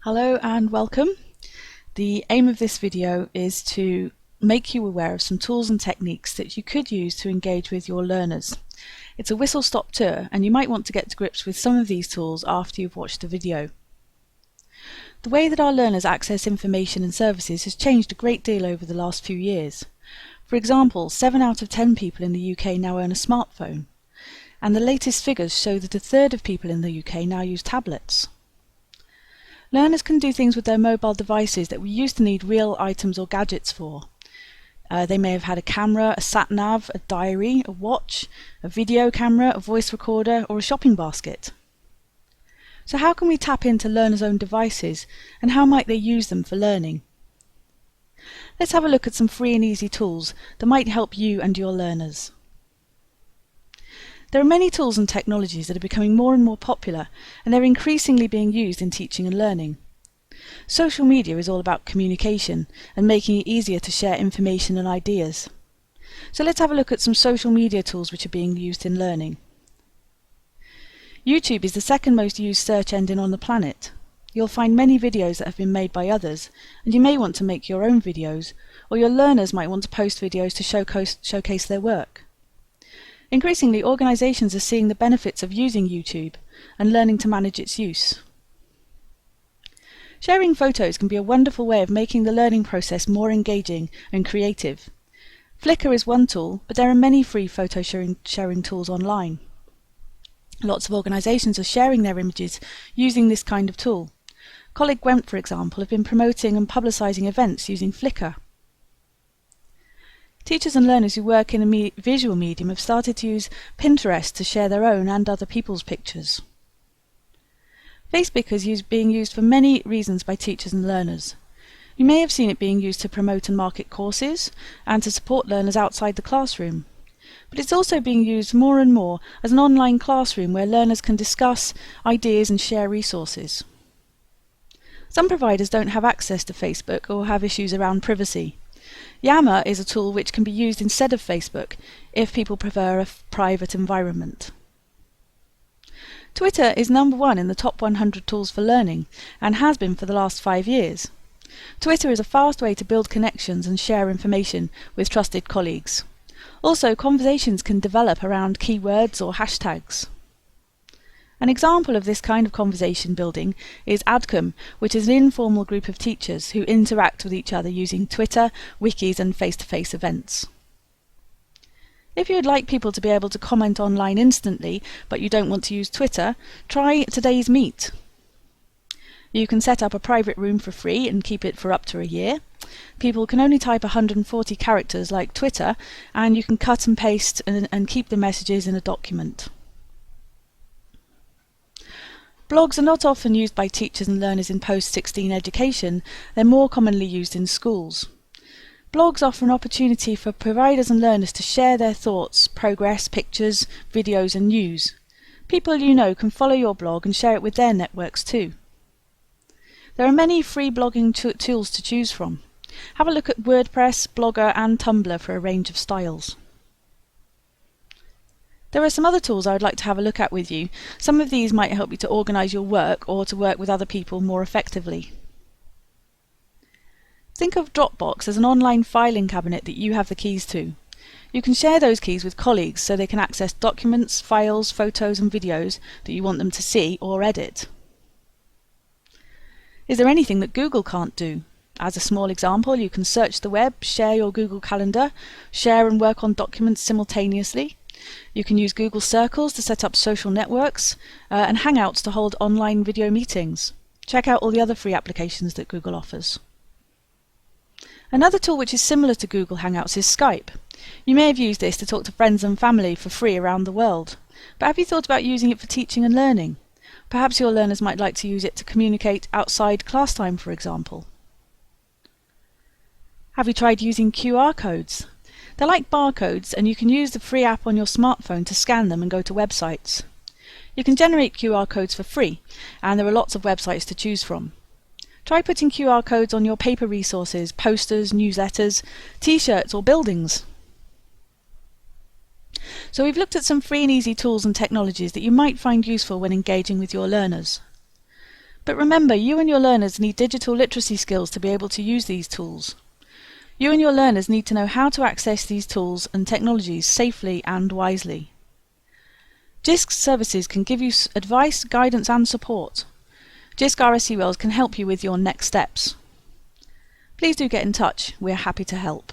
Hello and welcome. The aim of this video is to make you aware of some tools and techniques that you could use to engage with your learners. It's a whistle-stop tour and you might want to get to grips with some of these tools after you've watched the video. The way that our learners access information and services has changed a great deal over the last few years. For example, 7 out of 10 people in the UK now own a smartphone, and the latest figures show that a third of people in the UK now use tablets. Learners can do things with their mobile devices that we used to need real items or gadgets for. They may have had a camera, a sat-nav, a diary, a watch, a video camera, a voice recorder, or a shopping basket. So how can we tap into learners' own devices, and how might they use them for learning? Let's have a look at some free and easy tools that might help you and your learners. There are many tools and technologies that are becoming more and more popular, and they're increasingly being used in teaching and learning. Social media is all about communication and making it easier to share information and ideas. So let's have a look at some social media tools which are being used in learning. YouTube is the second most used search engine on the planet. You'll find many videos that have been made by others, and you may want to make your own videos, or your learners might want to post videos to showcase their work. Increasingly, organisations are seeing the benefits of using YouTube and learning to manage its use. Sharing photos can be a wonderful way of making the learning process more engaging and creative. Flickr is one tool, but there are many free photo sharing tools online. Lots of organisations are sharing their images using this kind of tool. Coleg Gwent, for example, have been promoting and publicising events using Flickr. Teachers and learners who work in a visual medium have started to use Pinterest to share their own and other people's pictures. Facebook is being used for many reasons by teachers and learners. You may have seen it being used to promote and market courses and to support learners outside the classroom. But it's also being used more and more as an online classroom where learners can discuss ideas and share resources. Some providers don't have access to Facebook or have issues around privacy. Yammer is a tool which can be used instead of Facebook if people prefer a private environment. Twitter is number 1 in the top 100 tools for learning and has been for the last 5 years. Twitter is a fast way to build connections and share information with trusted colleagues. Also, conversations can develop around keywords or hashtags. An example of this kind of conversation building is ADCOM, which is an informal group of teachers who interact with each other using Twitter, wikis and face-to-face events. If you would like people to be able to comment online instantly, but you don't want to use Twitter, try Today's Meet. You can set up a private room for free and keep it for up to a year. People can only type 140 characters like Twitter, and you can cut and paste and keep the messages in a document. Blogs are not often used by teachers and learners in post-16 education. They're more commonly used in schools. Blogs offer an opportunity for providers and learners to share their thoughts, progress, pictures, videos and news. People you know can follow your blog and share it with their networks too. There are many free blogging tools to choose from. Have a look at WordPress, Blogger and Tumblr for a range of styles. There are some other tools I would like to have a look at with you. Some of these might help you to organise your work or to work with other people more effectively. Think of Dropbox as an online filing cabinet that you have the keys to. You can share those keys with colleagues so they can access documents, files, photos and videos that you want them to see or edit. Is there anything that Google can't do? As a small example, you can search the web, share your Google Calendar, share and work on documents simultaneously. You can use Google Circles to set up social networks and Hangouts to hold online video meetings. Check out all the other free applications that Google offers. Another tool which is similar to Google Hangouts is Skype. You may have used this to talk to friends and family for free around the world. But have you thought about using it for teaching and learning? Perhaps your learners might like to use it to communicate outside class time, for example. Have you tried using QR codes? They're like barcodes, and you can use the free app on your smartphone to scan them and go to websites. You can generate QR codes for free, and there are lots of websites to choose from. Try putting QR codes on your paper resources, posters, newsletters, t-shirts or buildings. So we've looked at some free and easy tools and technologies that you might find useful when engaging with your learners. But remember, you and your learners need digital literacy skills to be able to use these tools. You and your learners need to know how to access these tools and technologies safely and wisely. Jisc services can give you advice, guidance and support. Jisc RSC Wales can help you with your next steps. Please do get in touch, we're happy to help.